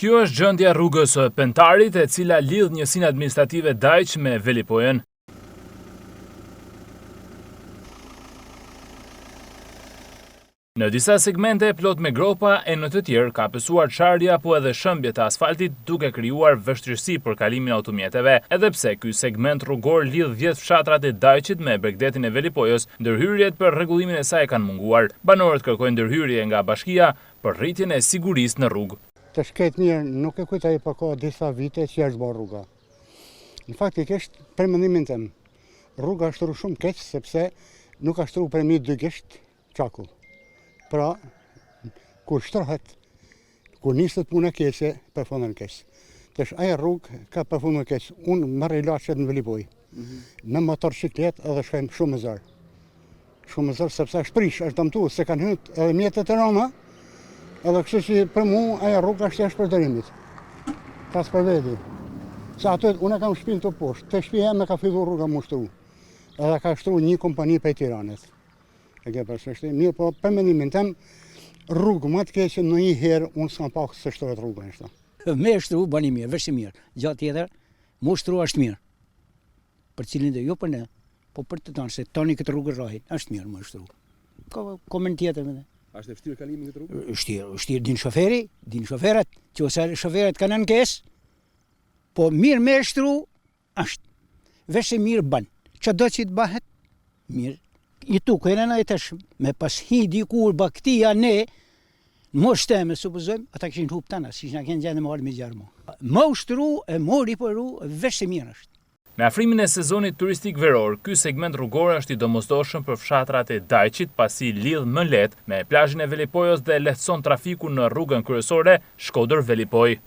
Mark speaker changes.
Speaker 1: Kjo është gjendja rrugës së Pentarit, e cila lidh njësinë administrative Dajq me Velipojën. Në disa segmente plot me gropa e në të tjerë ka pësuar çardhja apo edhe shëmbje të asfaltit, duke krijuar vështirësi për kalimin e automjeteve, edhe pse ky segment rrugor lidh 10 fshatrat e Dajqit me Bregdetin e Velipojës, ndërhyrjet për rregullimin e saj kanë munguar. Banorët kërkojnë ndërhyrje nga bashkia për rritjen e sigurisë në rrugë.
Speaker 2: Të shket mirë, nuk e kujtoj, po ka disa vite që është bërë rruga. Në faktikisht, për mendimin tim, rruga është rru shumë keq, sepse nuk është rru për mi dygisht qaku. Pra, kur shtrohet, kur nisët punë keqe, përfundon keq. Tash ajo rrugë ka përfunduar keq. Unë marr ilaçet në Velipoj. Me motorciklet edhe shkojmë shumë më zor. Shumë më zor sepse është prish, është dëmtuar, se kanë hyrë edhe mjetet e rëna. Edhe kështu që për mua ajo rrugë është jashtë përdorimit. Pas për veti. Se aty unë kam shtëpinë të poshtë. Te shtëpia me ka filluar rruga më shtru. Edhe ka shtru një kompani për Tiranës. E ke përshështi. Mirë, po për mendimin tim, rrugë më të keqe ndonjëherë unë s'kam pak se shtrohet rruga ashtu.
Speaker 3: Me shtru bani mirë, veç i mirë. Gjatë tjetër, mu shtru është mirë. Për cilin dhe jo për ne, po për të tanë, se tani këtë rrugë rrahit, është mirë më shtru. Ka koment tjetër me dhe.
Speaker 4: Është e vështirë kalimi këtë rrugë?
Speaker 3: Vështirë din shoferi, din shoferet, që ose shoferet kanë ankesë, po mirë me shtru është. Veç i mirë banë. Që do që të bahet, mirë. I tukojnë në e tash, me pas hi dikur baktia ne, më shteme, supozojmë, ata këshin hup tana, si që në kënë gjendë më arë me gjarë mu. Më ushtru e mori përru, veç e mirë është.
Speaker 1: Me afrimin e sezonit turistik veror, ky segment rrugor është i domosdoshëm për fshatrat e Dajqit, pasi lidh më lehtë me plazhin e Velipojës dhe lehtëson trafikun në rrugën kryesore Shkodër-Velipoj.